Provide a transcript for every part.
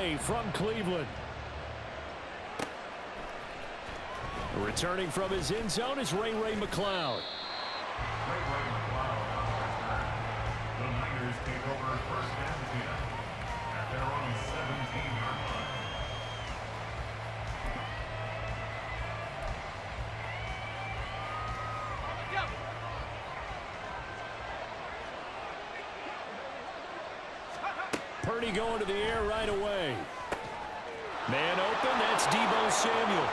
away from Cleveland. Returning from his end zone is Ray McCloud. The Niners take over first and 10 at their own 17-yard line. Purdy going to the air right away. Man open, that's Deebo Samuel.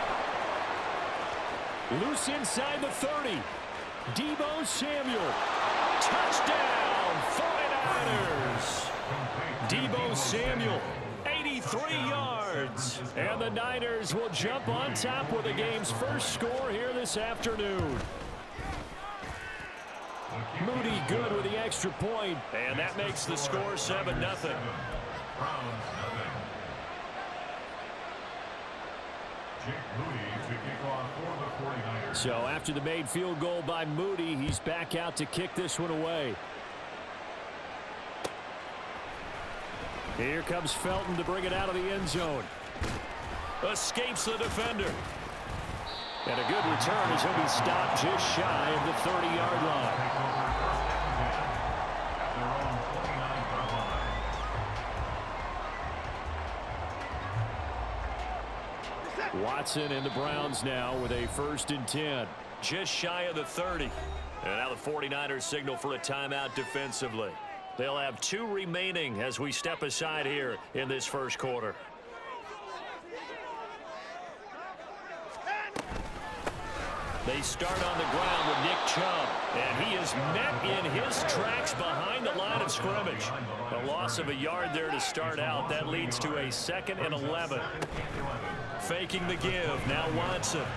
Loose inside the 30. Deebo Samuel. Touchdown, 49ers. Deebo Samuel, 83 yards. And the Niners will jump on top with the game's first score here this afternoon. Moody good with the extra point, and that makes the score 7-0. So after the made field goal by Moody, he's back out to kick this one away. Here comes Felton to bring it out of the end zone. Escapes the defender. And a good return as he'll be stopped just shy of the 30-yard line. Watson and the Browns now with a 1st and 10. Just shy of the 30. And now the 49ers signal for a timeout defensively. They'll have 2 remaining as we step aside here in this first quarter. They start on the ground with Nick Chubb, and he is met in his tracks behind the line of scrimmage. A loss of a yard there to start out. That leads to a 2nd and 11. Faking the give, now Watson. And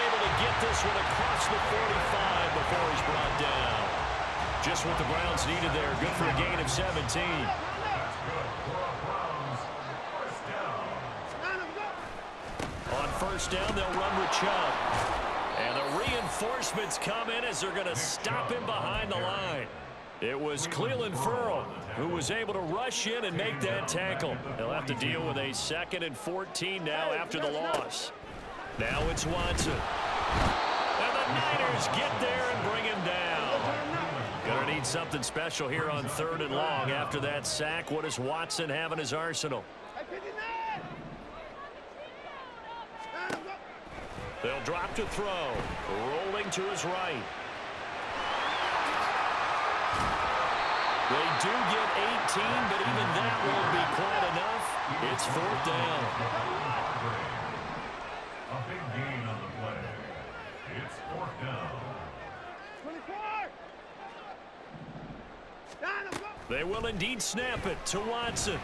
able to get this one across the 45 before he's brought down. Just what the Browns needed there. Good for a gain of 17. On first down, they'll run with Chubb. And the reinforcements come in as they're going to stop him behind the line. It was Clelin Ferrell who was able to rush in and make that tackle. They'll have to deal with a 2nd and 14 now after the loss. Now it's Watson. And the Niners get there and bring him down. Gonna need something special here on 3rd and long after that sack. What does Watson have in his arsenal? They'll drop to throw. Rolling to his right. They do get 18, but even that won't be quite enough. It's 4th down. A big gain on the play. It's 4th down. 24. They will indeed snap it to Watson.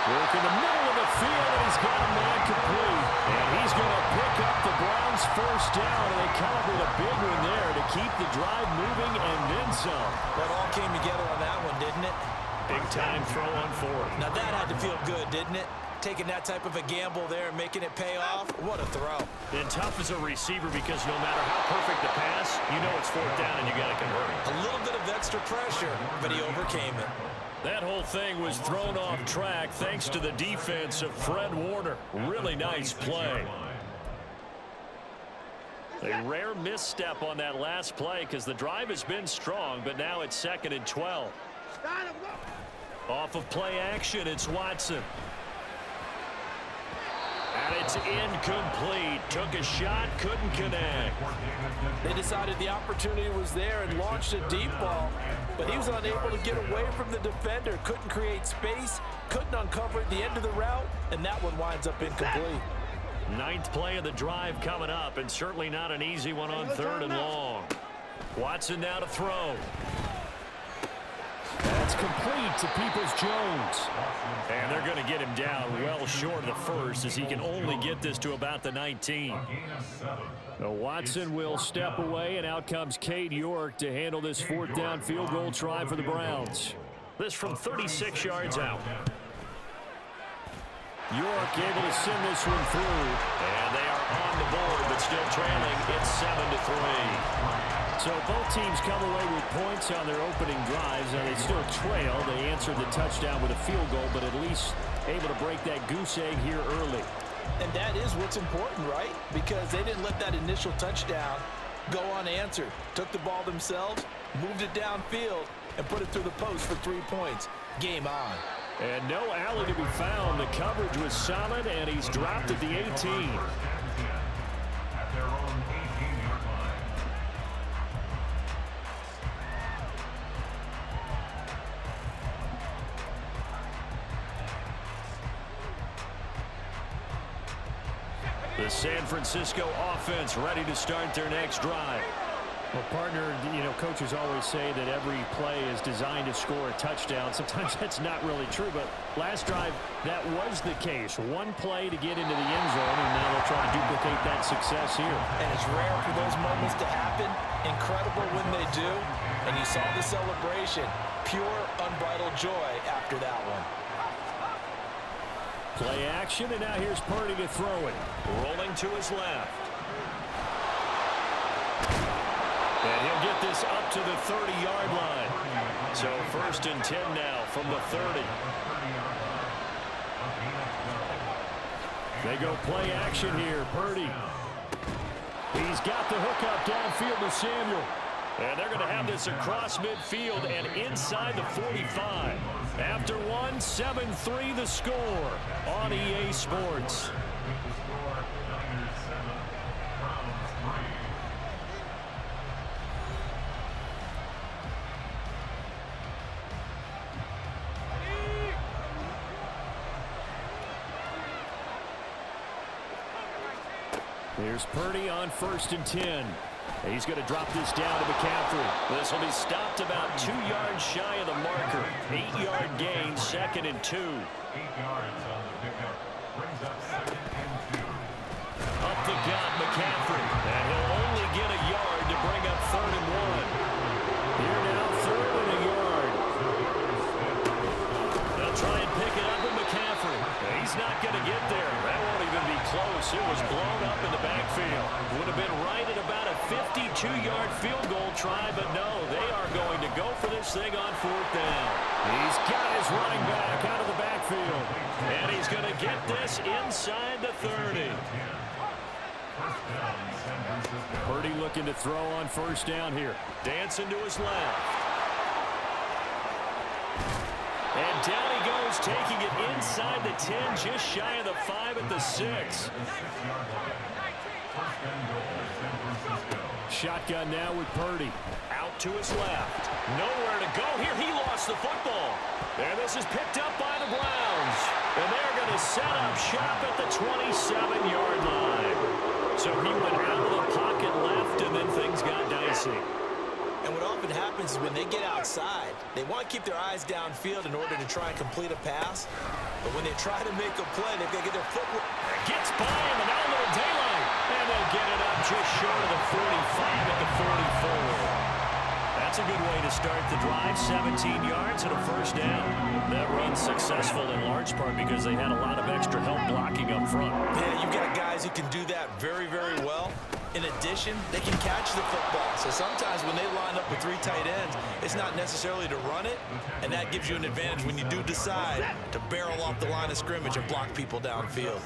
Work in the middle of the field, and he's got a man complete. And he's going to pick up the Browns' 1st down, and they come up with a big one there to keep the drive moving and then some. That all came together on that one, didn't it? Big time throw on 4th. Now that had to feel good, didn't it? Taking that type of a gamble there and making it pay off. What a throw. And tough as a receiver because no matter how perfect the pass, you know it's 4th down and you got to convert. A little bit of extra pressure, but he overcame it. That whole thing was thrown off track thanks to the defense of Fred Warner. Really nice play. A rare misstep on that last play because the drive has been strong, but now it's 2nd and 12. Off of play action, it's Watson. And it's incomplete. Took a shot, couldn't connect. They decided the opportunity was there and launched a deep ball, but he was unable to get away from the defender. Couldn't create space, couldn't uncover at the end of the route, and that one winds up incomplete. 9th play of the drive coming up, and certainly not an easy one on 3rd and long. Watson now to throw. That's complete to Peoples-Jones. And they're going to get him down well short of the 1st as he can only get this to about the 19. So Watson will step away, and out comes Cade York to handle this 4th down field goal try for the Browns. This from 36 yards out. York able to send this one through. And they are on the board, but still trailing. It's 7-3. So both teams come away with points on their opening drives, and they still trail. They answered the touchdown with a field goal, but at least able to break that goose egg here early. And that is what's important, right? Because they didn't let that initial touchdown go unanswered. Took the ball themselves, moved it downfield, and put it through the post for 3 points. Game on. And no alley to be found. The coverage was solid, and he's dropped at the 18. At their own 18-yard line. The San Francisco offense ready to start their next drive. Well, partner, coaches always say that every play is designed to score a touchdown. Sometimes that's not really true, but last drive, that was the case. One play to get into the end zone, and now they'll try to duplicate that success here. And it's rare for those moments to happen. Incredible when they do. And you saw the celebration. Pure, unbridled joy after that one. Play action, and now here's Purdy to throw it. Rolling to his left. And he'll get this up to the 30-yard line. So 1st and 10 now from the 30. They go play action here. Purdy. He's got the hook up downfield to Samuel. And they're going to have this across midfield and inside the 45. After one, 7-3 the score on EA Sports. Here's Purdy on 1st and 10. He's going to drop this down to McCaffrey. This will be stopped about 2 yards shy of the marker. 8-yard gain, 2nd and 2. 8 yards on the pickup. Brings up 2nd and 2. Up the gut, McCaffrey. And he'll only get a yard to bring up 3rd and 1. Here now, 3rd and a yard. They'll try and pick it up with McCaffrey. He's not going to get there. That won't even be close. It was blown up in the backfield. Would have been right at about a 52-yard field goal try, but no, they are going to go for this thing on 4th down. He's got his running back out of the backfield, and he's going to get this inside the 30. Purdy looking to throw on 1st down here. Dancing to his left. And down he goes, taking it inside the 10, just shy of the 5 at the 6. Shotgun now with Purdy. Out to his left. Nowhere to go here. He lost the football. And this is picked up by the Browns. And they're going to set up shop at the 27-yard line. So he went out of the pocket left, and then things got dicey. And what often happens is when they get outside, they want to keep their eyes downfield in order to try and complete a pass. But when they try to make a play, they've got to get their footwork. Gets by him, and now a little daylight. And they'll get it up just short of the 45 at the 44. That's a good way to start the drive. 17 yards and a 1st down. That run's successful in large part because they had a lot of extra help blocking up front. Yeah, you've got guys who can do that very, very well. In addition, they can catch the football. So sometimes when they line up with 3 tight ends, it's not necessarily to run it, and that gives you an advantage when you do decide to barrel off the line of scrimmage and block people downfield.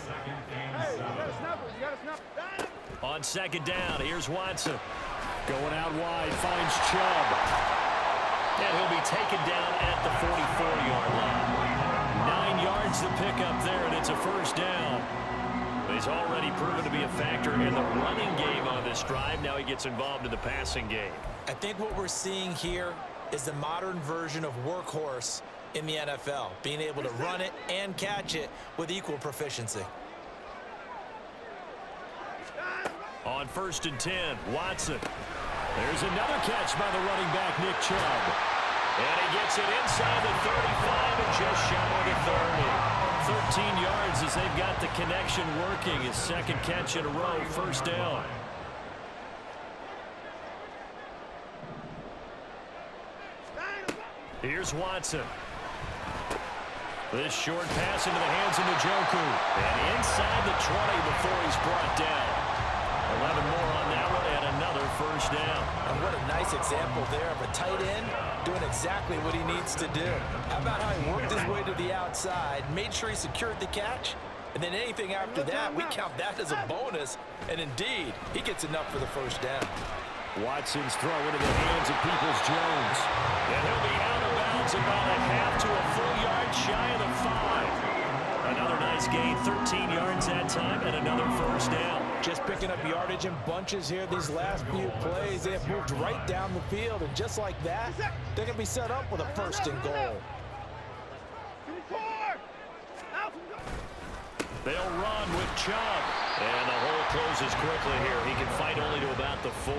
On 2nd down, here's Watson. Going out wide, finds Chubb. And he'll be taken down at the 44-yard line. 9 yards to pick up there, and it's a 1st down. He's already proven to be a factor in the running game on this drive. Now he gets involved in the passing game. I think what we're seeing here is the modern version of workhorse in the NFL, being able to run it and catch it with equal proficiency. On 1st and 10, Watson. There's another catch by the running back, Nick Chubb. And he gets it inside the 35 and just shy of the 30. 13 yards as they've got the connection working. His 2nd catch in a row, 1st down. Here's Watson. This short pass into the hands of Njoku. And inside the 20 before he's brought down. 11 more on that one and another 1st down. And what a Nice example there of a tight end doing exactly what he needs to do. How about how he worked his way to the outside, made sure he secured the catch, and then anything after that, we count that as a bonus. And indeed, he gets enough for the first down. Watson's throw into the hands of Peoples-Jones. And he'll be out of bounds about a half to a full yard shy of the 5. Another nice gain, 13 yards that time, and another first down. Just picking up yardage in bunches here these last few plays. They have moved right down the field, and just like that, they're going to be set up with a first and goal. They'll run with Chubb. And the hole closes quickly here. He can fight only to about the 4.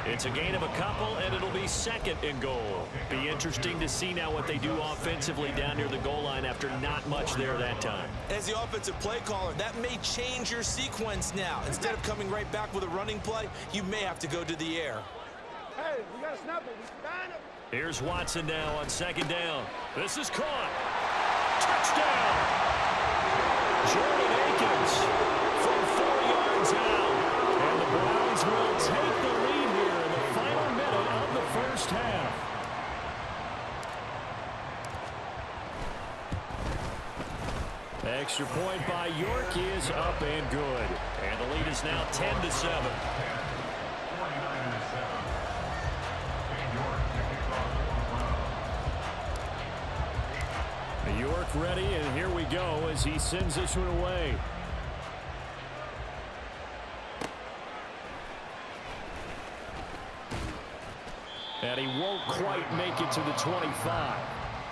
It's a gain of a couple, and it'll be second and goal. Be interesting to see now what they do offensively down near the goal line after not much there that time. As the offensive play caller, that may change your sequence now. Instead of coming right back with a running play, you may have to go to the air. Hey, we got to snap it. Here's Watson now on second down. This is caught. Touchdown! Jordan Akins from 4 yards out. And the Browns will take the lead here in the final minute of the first half. Extra point by York is up and good. And the lead is now 10-7. York ready, and here we go as he sends this one away. And he won't quite make it to the 25.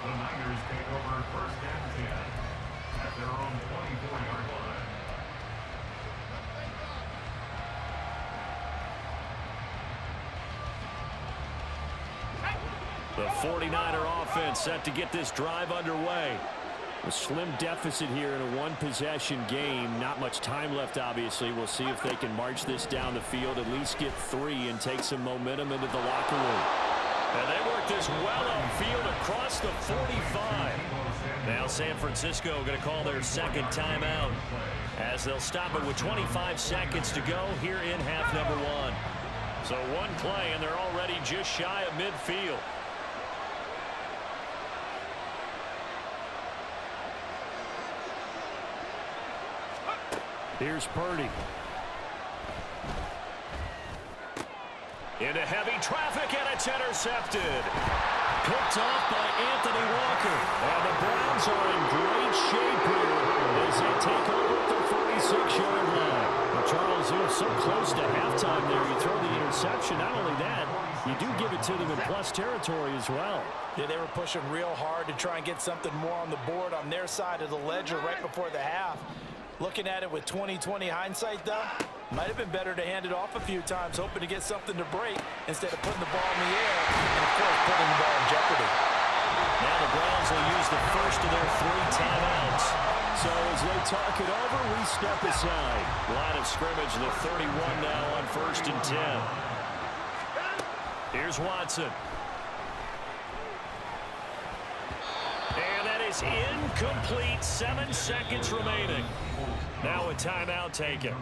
The Niners take over first and 10 at their own 24-yard line. The 49er offense set to get this drive underway. A slim deficit here in a one-possession game. Not much time left, obviously. We'll see if they can march this down the field, at least get 3, and take some momentum into the locker room. And they work this well upfield across the 45. Now San Francisco going to call their second timeout as they'll stop it with 25 seconds to go here in half number 1. So one play, and they're already just shy of midfield. Here's Purdy. Into heavy traffic, and it's intercepted. Picked off by Anthony Walker. And the Browns are in great shape here as they take over at the 46-yard line. Well, Charles, it was so close to halftime there. You throw the interception. Not only that, you do give it to them in plus territory as well. Yeah, they were pushing real hard to try and get something more on the board on their side of the ledger right before the half. Looking at it with 20/20 hindsight, though, might have been better to hand it off a few times, hoping to get something to break instead of putting the ball in the air and, of course, putting the ball in jeopardy. Now the Browns will use the first of their 3 timeouts. So as they talk it over, we step aside. Line of scrimmage, the 31 now on 1st and 10. Here's Watson. And that is incomplete. 7 seconds remaining. Now a timeout taken.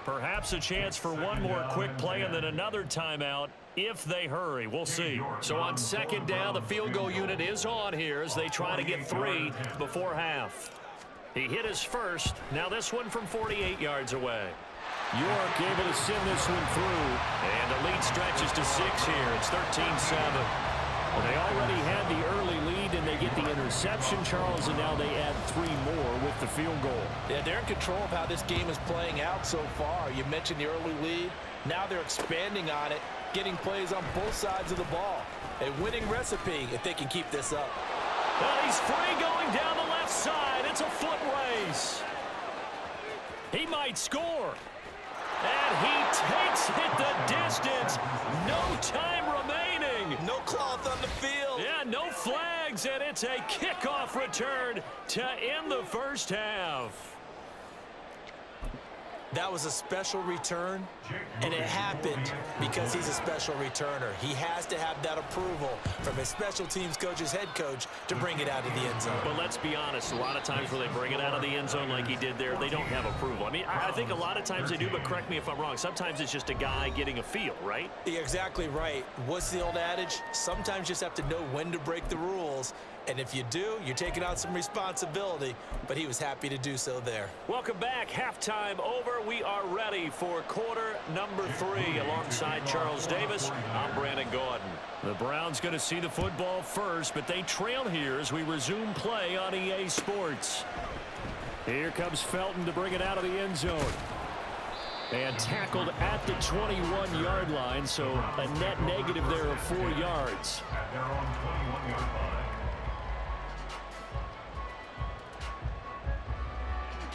Perhaps a chance for one more quick play and then another timeout if they hurry. We'll see. So on second down, the field goal unit is on here as they try to get 3 before half. He hit his first. Now this one from 48 yards away. York able to send this one through. And the lead stretches to 6 here. It's 13-7. Well, they already had the early lead, and they get the interception, Charles, and now they add 3 more with the field goal. Yeah, they're in control of how this game is playing out so far. You mentioned the early lead. Now they're expanding on it, getting plays on both sides of the ball. A winning recipe if they can keep this up. Well, he's free going down the left side. It's a foot race. He might score. And he takes it the distance. No time remaining. No cloth on the field. Yeah, no flags, and it's a kickoff return to end the first half. That was a special return, and it happened because he's a special returner. He has to have that approval from his special teams coach's head coach to bring it out of the end zone. But let's be honest, a lot of times when they bring it out of the end zone like he did there, they don't have approval. I mean, I think a lot of times they do, but correct me if I'm wrong. Sometimes it's just a guy getting a feel, right? You're exactly right. What's the old adage? Sometimes you just have to know when to break the rules. And if you do, you're taking on some responsibility, but he was happy to do so there. Welcome back. Halftime over. We are ready for quarter number 3. Alongside Charles Davis, I'm Brandon Gaudin. The Browns going to see the football first, but they trail here as we resume play on EA Sports. Here comes Felton to bring it out of the end zone. And tackled at the 21-yard line, so a net negative there of 4 yards. At their own 21-yard line.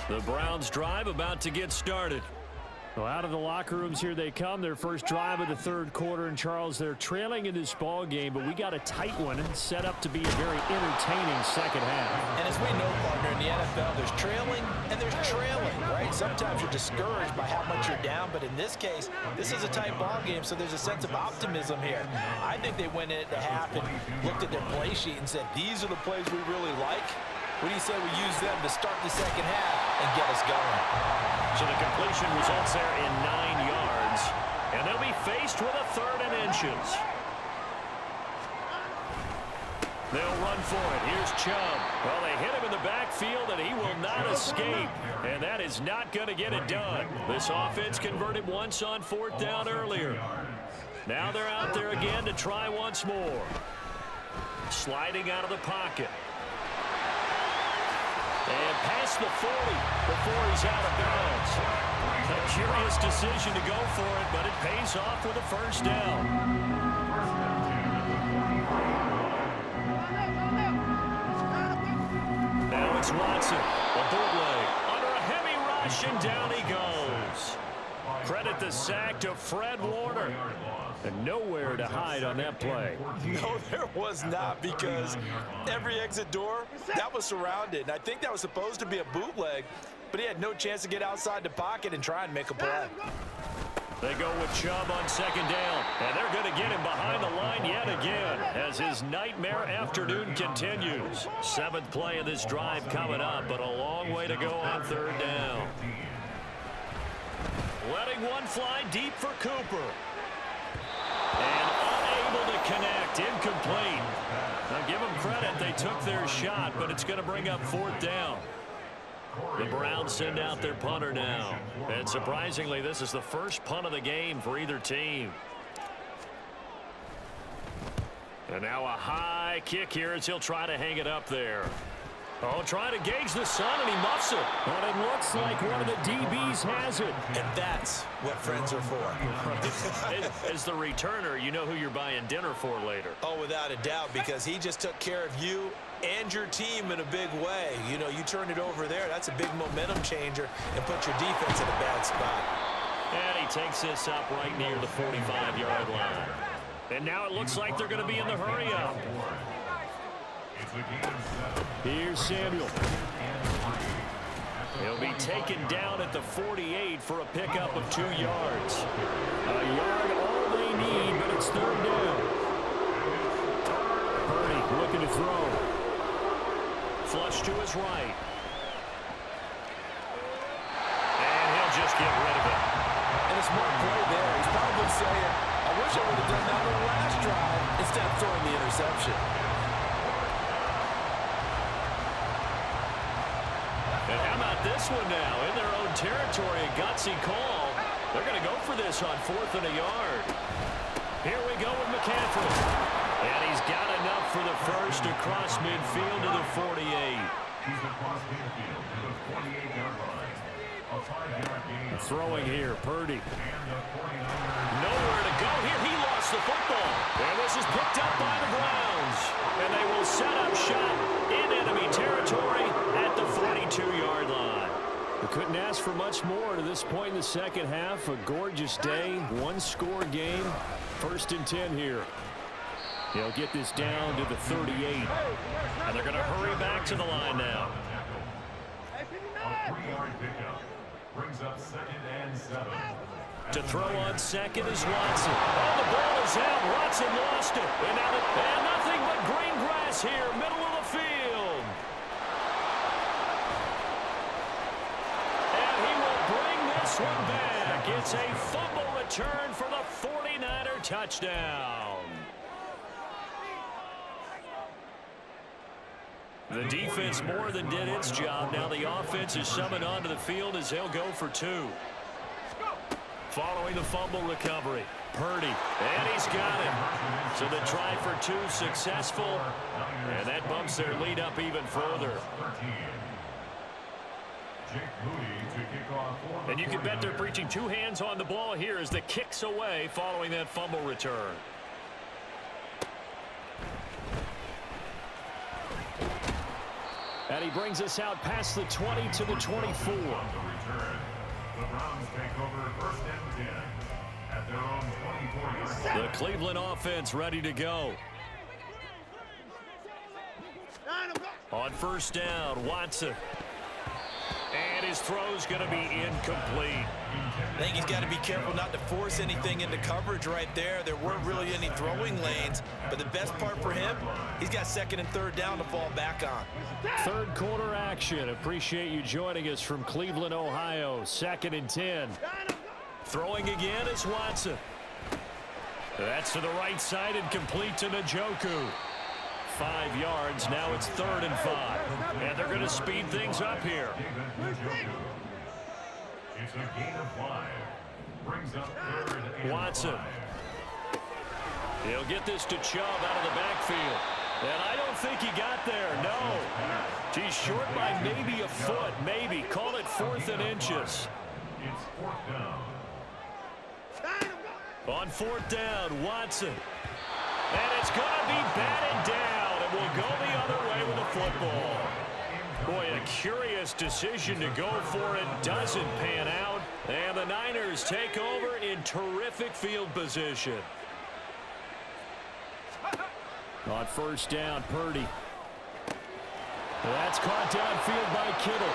The Browns drive about to get started. Well, out of the locker rooms here they come. Their first drive of the third quarter. And Charles, they're trailing in this ball game, but we got a tight one set up to be a very entertaining second half. And as we know, partner, in the NFL, there's trailing and there's trailing, right? Sometimes you're discouraged by how much you're down, but in this case, this is a tight ball game, so there's a sense of optimism here. I think they went in at the half and looked at their play sheet and said, these are the plays we really like. What do you say we use them to start the second half and get us going? So the completion results there in 9 yards, and they'll be faced with a 3rd and inches. They'll run for it. Here's Chubb. Well, they hit him in the backfield, and he will not escape. And that is not going to get it done. This offense converted once on 4th down earlier. Now they're out there again to try once more. Sliding out of the pocket. And past the 40 before he's out of bounds. A curious decision to go for it, but it pays off with a first down. Now it's Watson. A bootleg. Under a heavy rush, and down he goes. Credit the sack to Fred Warner. And nowhere to hide on that play. No, there was not, because every exit door, that was surrounded. And I think that was supposed to be a bootleg, but he had no chance to get outside the pocket and try and make a play. They go with Chubb on 2nd down, and they're going to get him behind the line yet again as his nightmare afternoon continues. 7th play of this drive coming up, but a long way to go on 3rd down. Letting one fly deep for Cooper. And unable to connect, incomplete. Now give them credit, they took their shot, but it's going to bring up 4th down. The Browns send out their punter now. And surprisingly, this is the first punt of the game for either team. And now a high kick here as he'll try to hang it up there. Oh, trying to gauge the sun, and he muffs it. But it looks like one of the DBs has it. And that's what friends are for. As the returner, you know who you're buying dinner for later. Oh, without a doubt, because he just took care of you and your team in a big way. You know, you turn it over there, that's a big momentum changer, and put your defense in a bad spot. And he takes this up right near the 45-yard line. And now it looks like they're going to be in the hurry-up. Here's Samuel. He'll be taken down at the 48 for a pickup of 2 yards. A yard all they need, but it's 3rd down. Purdy looking to throw. Flush to his right. And he'll just get rid of it. And a smart play there. He's probably saying, I wish I would have done that on the last drive instead of throwing the interception. And how about this one now? In their own territory, a gutsy call. They're going to go for this on 4th and a yard. Here we go with McCaffrey. And he's got enough for the first across midfield to the 48. He's across midfield to the 48-yard line. A 5-yard gain. Throwing here, Purdy. And the 49ers. Nowhere to go here. He lost the football. And this is picked up by the Browns. And they will set up shop in enemy territory at the 42-yard line. We couldn't ask for much more to this point in the second half. A gorgeous day, one-score game. 1st and 10 here. He'll get this down to the 38. And they're going to hurry back to the line now. A 3-yard pickup. Brings up 2nd and 7. To throw on second is Watson. Oh, the ball is out. Watson lost it. And nothing but green grass here, middle of the field. And he will bring this one back. It's a fumble return for the 49er touchdown. The defense more than did its job. Now the offense is summoned onto the field as they'll go for 2. Following the fumble recovery, Purdy, and he's got it. So the try for 2 successful, and that bumps their lead up even further. And you can bet they're preaching 2 hands on the ball here as the kick's away following that fumble return. And he brings us out past the 20 to the 24. The Browns take over 1st and 10 at their own 24-yard. The Cleveland offense ready to go. On 1st down, Watson. And his throw's going to be incomplete. I think he's got to be careful not to force anything into coverage right there. There weren't really any throwing lanes, but the best part for him, he's got 2nd and 3rd down to fall back on. 3rd quarter action. Appreciate you joining us from Cleveland, Ohio. 2nd and 10. Throwing again is Watson. That's to the right side and complete to Njoku. 5 yards. Now it's 3rd and 5. And they're going to speed things up here. It's a gain of 5. Brings up 3rd and Watson. 5. He'll get this to Chubb out of the backfield. And I don't think he got there. No. He's short by maybe a foot. Maybe. Call it 4th and inches. It's 4th down. On 4th down, Watson. And it's going to be batted down. And will go the other way with the football. Boy, a curious decision to go for it. Doesn't pan out. And the Niners take over in terrific field position. On 1st down, Purdy. That's caught downfield by Kittle.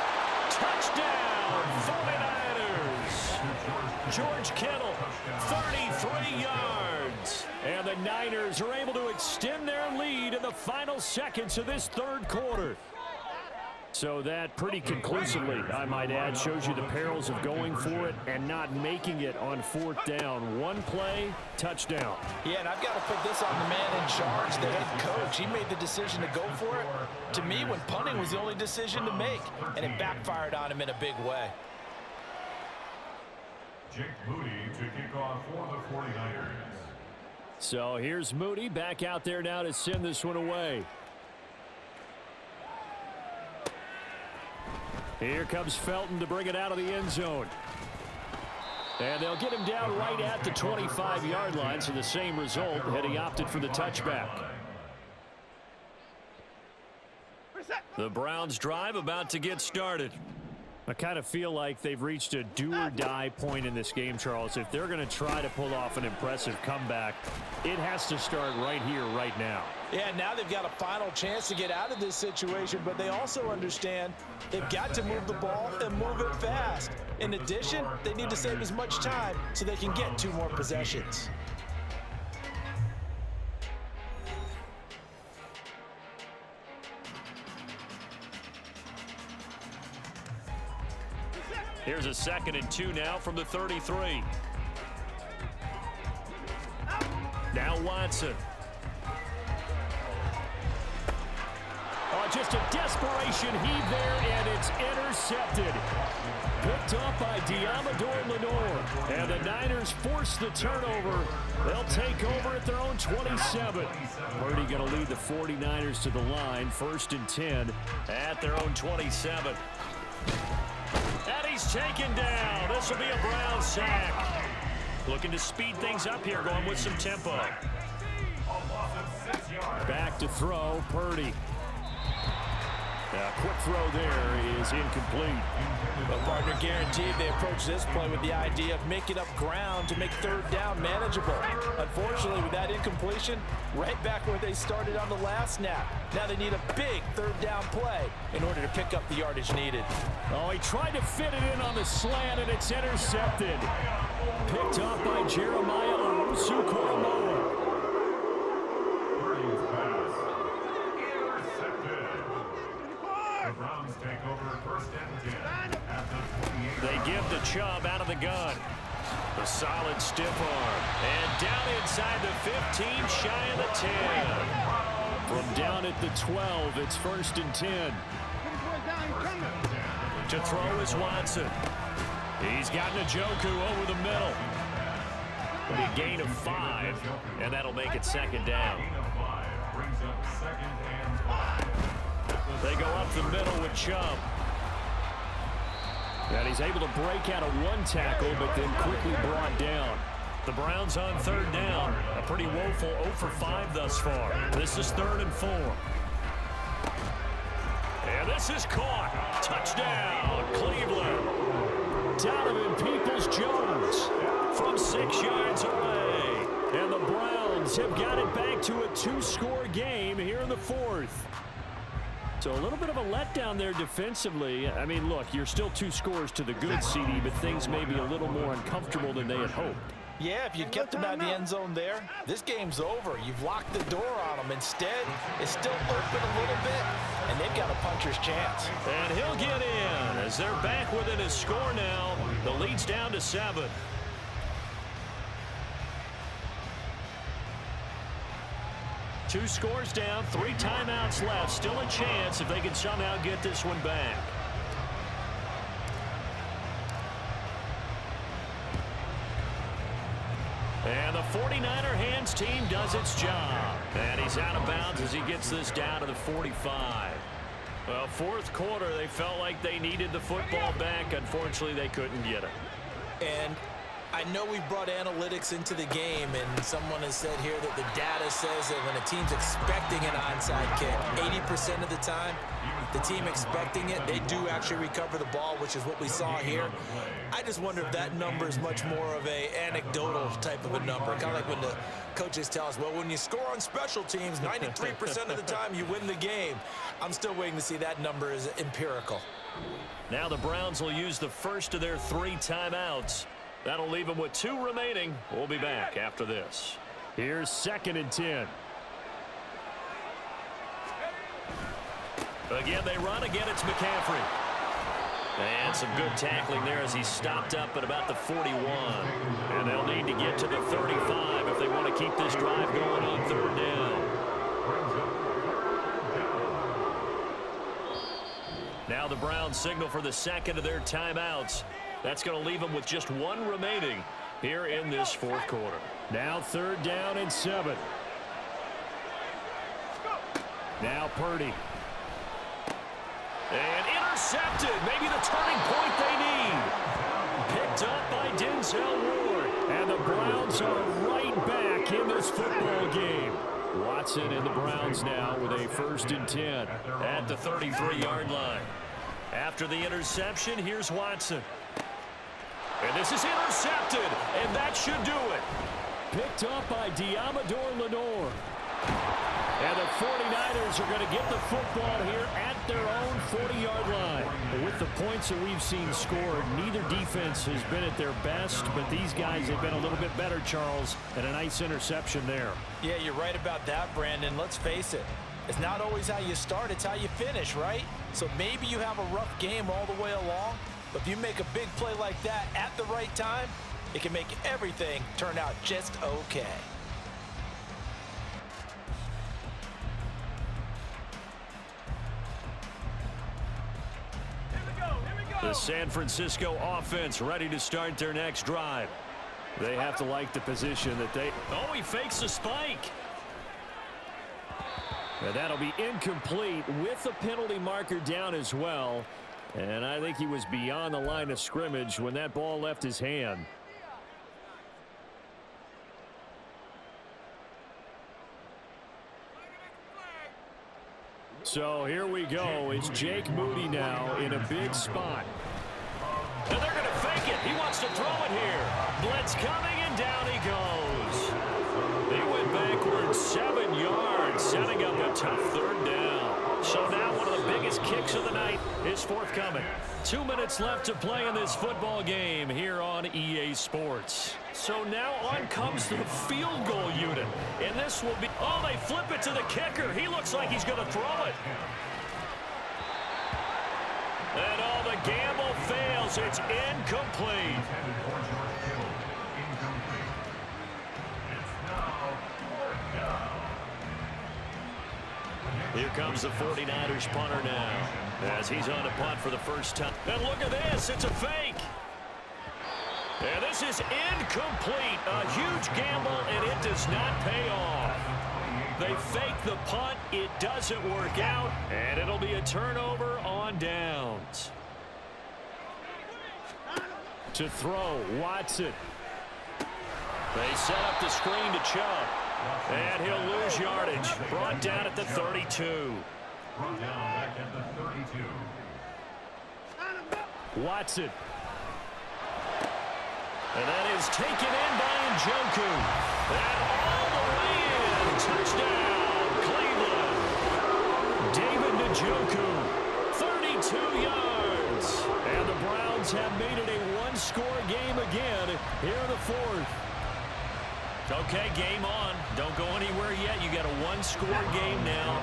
Touchdown, 49ers. George Kittle, 33 yards. And the Niners are able to extend their lead in the final seconds of this 3rd quarter. So that pretty conclusively, I might add, shows you the perils of going for it and not making it on 4th down. 1 play, touchdown. Yeah, and I've got to put this on the man in charge, the head coach. He made the decision to go for it. To me, when punting was the only decision to make, and it backfired on him in a big way. Jake Moody to kick off for the 49ers. So here's Moody back out there now to send this one away. Here comes Felton to bring it out of the end zone. And they'll get him down right at the 25-yard line, so the same result had he opted for the touchback. The Browns drive about to get started. I kind of feel like they've reached a do-or-die point in this game, Charles. If they're going to try to pull off an impressive comeback, it has to start right here, right now. Yeah, now they've got a final chance to get out of this situation, but they also understand they've got to move the ball and move it fast. In addition, they need to save as much time so they can get 2 more possessions. Here's a 2nd and 2 now from the 33. Now Watson. Oh, just a desperation heave there, and it's intercepted. Picked up by Diamador Lenore. And the Niners force the turnover. They'll take over at their own 27. Purdy going to lead the 49ers to the line. 1st and 10 at their own 27. And he's taken down. This will be a Brown sack. Looking to speed things up here, going with some tempo. Back to throw, Purdy. Quick throw there is incomplete. Well, partner, guaranteed they approach this play with the idea of making up ground to make third down manageable. Unfortunately, with that incompletion, right back where they started on the last snap. Now they need a big third down play in order to pick up the yardage needed. Oh, he tried to fit it in on the slant, and it's intercepted. Picked up by Jeremiah Owusu-Koramoah. Purdy's pass. Intercepted. The Browns take over first and 10 at the 28. They give the Chubb out of the gun. The solid stiff arm. And down inside the 15, shy of the 10. From down at the 12, it's first and 10. To throw is Watson. He's got Njoku over the middle. It'll be a gain of 5, and that'll make it second down. Gain of 5 brings up second and 5. They go up the middle with Chubb. And he's able to break out of one tackle, but then quickly brought down. The Browns on third down. A pretty woeful 0 for 5 thus far. This is 3rd and 4. And this is caught. Touchdown, Cleveland. Donovan Peoples-Jones from 6 yards away. And the Browns have got it back to a 2-score game here in the 4th. So a little bit of a letdown there defensively. I mean, look, you're still 2 scores to the good, CD, but things may be a little more uncomfortable than they had hoped. Yeah, if you kept them out of the end zone there, this game's over. You've locked the door on them. Instead, it's still open a little bit, and they've got a puncher's chance. And he'll get in as they're back within his score now. The lead's down to 7. Two scores down, 3 timeouts left. Still a chance if they can somehow get this one back. And the 49er hands team does its job. And he's out of bounds as he gets this down to the 45. Well, 4th quarter, they felt like they needed the football back. Unfortunately, they couldn't get it. And I know we've brought analytics into the game, and someone has said here that the data says that when a team's expecting an onside kick, 80% of the time, the team expecting it, they do actually recover the ball, which is what we saw here. I just wonder if that number is much more of a anecdotal type of a number, kind of like when the coaches tell us, well, when you score on special teams, 93% of the time you win the game. I'm still waiting to see that number is empirical. Now the Browns will use the first of their 3 timeouts. That'll leave them with 2 remaining. We'll be back after this. Here's 2nd and 10. Again, they run. Again, it's McCaffrey. And some good tackling there as he stopped up at about the 41. And they'll need to get to the 35 if they want to keep this drive going on 3rd down. Now the Browns signal for the 2nd of their timeouts. That's going to leave them with just 1 remaining here in this 4th quarter. Now 3rd down and 7. Now Purdy. And intercepted. Maybe the turning point they need. Picked up by Denzel Ward. And the Browns are right back in this football game. Watson and the Browns now with a 1st and 10 at the 33-yard line. After the interception, here's Watson. And this is intercepted, and that should do it. Picked up by Diamador Lenore. And the 49ers are going to get the football here at their own 40-yard line. With the points that we've seen scored, neither defense has been at their best, but these guys have been a little bit better, Charles, and a nice interception there. Yeah, you're right about that, Brandon. Let's face it. It's not always how you start, it's how you finish, right? So maybe you have a rough game all the way along, but if you make a big play like that at the right time, it can make everything turn out just okay. The San Francisco offense ready to start their next drive. They have to like the position that they... Oh, he fakes a spike. And that'll be incomplete with a penalty marker down as well. And I think he was beyond the line of scrimmage when that ball left his hand. So here we go. It's Jake Moody now in a big spot. And they're going to fake it. He wants to throw it here. Blitz coming, and down he goes. He went backwards 7 yards, setting up a tough third down. So now one of the biggest kicks of the night is forthcoming. 2 minutes left to play in this football game here on EA Sports. So now on comes the field goal unit. And this will be, oh, they flip it to the kicker. He looks like he's going to throw it. And all the gamble fails. It's incomplete. Here comes the 49ers punter now as he's on a punt for the first time. And look at this. It's a fake. And this is incomplete. A huge gamble, and it does not pay off. They fake the punt. It doesn't work out, and it'll be a turnover on downs. To throw, Watson. They set up the screen to Chubb. And he'll lose yardage. Brought down at the 32. Brought down back at the 32. Watson. And that is taken in by Njoku. And all the way in. Touchdown, Cleveland. David Njoku, 32 yards. And the Browns have made it a one-score game again here in the fourth. Okay, game on. Don't go anywhere yet. You got a one-score game now.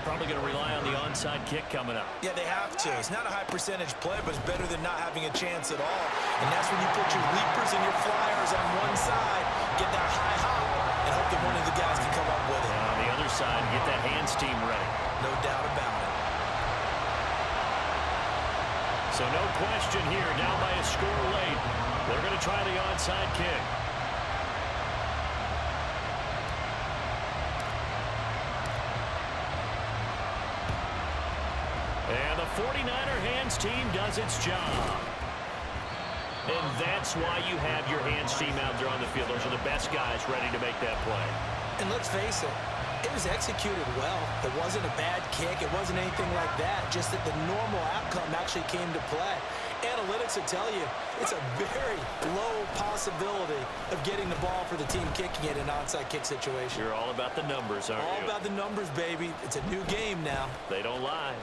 Probably going to rely on the onside kick coming up. Yeah, they have to. It's not a high-percentage play, but it's better than not having a chance at all. And that's when you put your leapers and your flyers on one side, get that high hop, and hope that one of the guys can come up with it. And on the other side, get that hands team ready. No doubt about it. So no question here, down by a score late. They're going to try the onside kick. And the 49er hands team does its job. And that's why you have your hands team out there on the field. Those are the best guys ready to make that play. And let's face it, it was executed well. It wasn't a bad kick. It wasn't anything like that. Just that the normal outcome actually came to play. Analytics will tell you it's a very low possibility of getting the ball for the team kicking it in an onside kick situation. You're all about the numbers, aren't you? All about the numbers, baby. It's a new game now. They don't lie.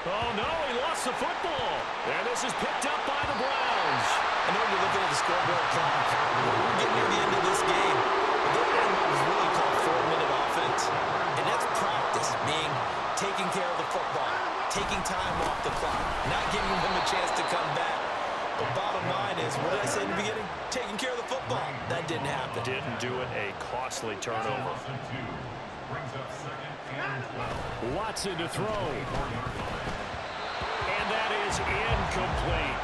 Oh, no, he lost the football. And this is picked up by the Browns. I know you're looking at the scoreboard clock. We're getting near the end of this game. They're in what was really called 4-minute offense. And that's practice, meaning taking care of the football, taking time off the clock, not giving them a chance to come back. The bottom line is, what did I say in the beginning? Taking care of the football. That didn't happen. Didn't do it. A costly turnover. Brings up 2nd and 12. Watson to throw. And that is incomplete.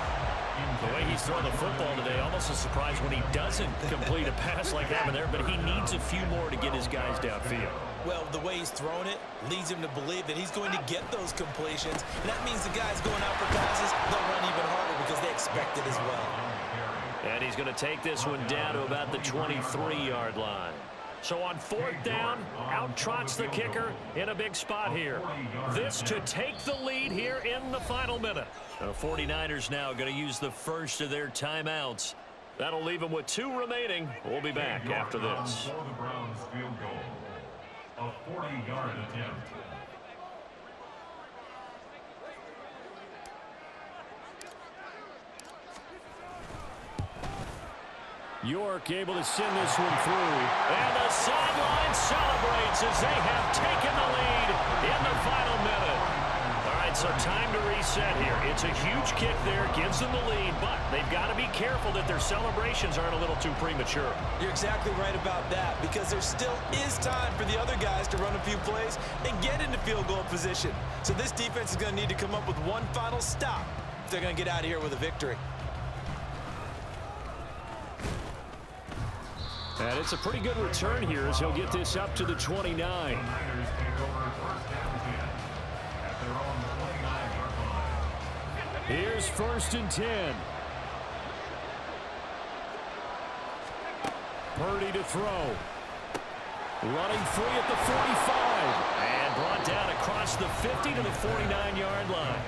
The way he's throwing the football today, almost a surprise when he doesn't complete a pass like that there, but he needs a few more to get his guys downfield. Well, the way he's thrown it leads him to believe that he's going to get those completions, and that means the guys going out for passes, they'll run even harder because they expect it as well. And he's going to take this one down to about the 23-yard line. So on 4th down, out trots the kicker in a big spot here. This to take the lead here in the final minute. The 49ers now going to use the first of their timeouts. That'll leave them with 2 remaining. We'll be back after this. For the Browns field goal, a 40-yard attempt. York able to send this one through. And the sideline celebrates as they have taken the lead in the final minute. All right, so time to reset here. It's a huge kick there, gives them the lead, but they've got to be careful that their celebrations aren't a little too premature. You're exactly right about that, because there still is time for the other guys to run a few plays and get into field goal position. So this defense is going to need to come up with one final stop if they're going to get out of here with a victory. And it's a pretty good return here as he'll get this up to the 29. The Niners take over 1st and 10 at their own 29-yard line. Here's 1st and 10. Purdy to throw. Running free at the 45. And brought down across across the 50 to the 49-yard line.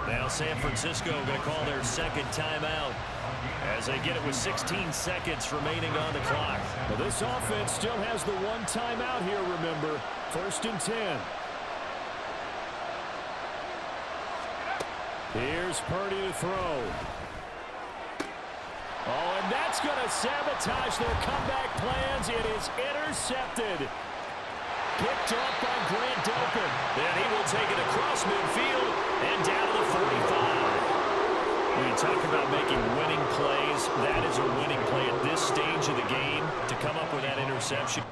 Now San Francisco going to call their second timeout as they get it with 16 seconds remaining on the clock. Well, this offense still has the one timeout here, remember. 1st and 10. Here's Purdy to throw. Oh, and that's going to sabotage their comeback plans. It is intercepted. Picked up by Grant Delpit. Then he will take it across midfield and down to the 45. When you talk about making winning plays, that is a winning play at this stage of the game to come up with that interception.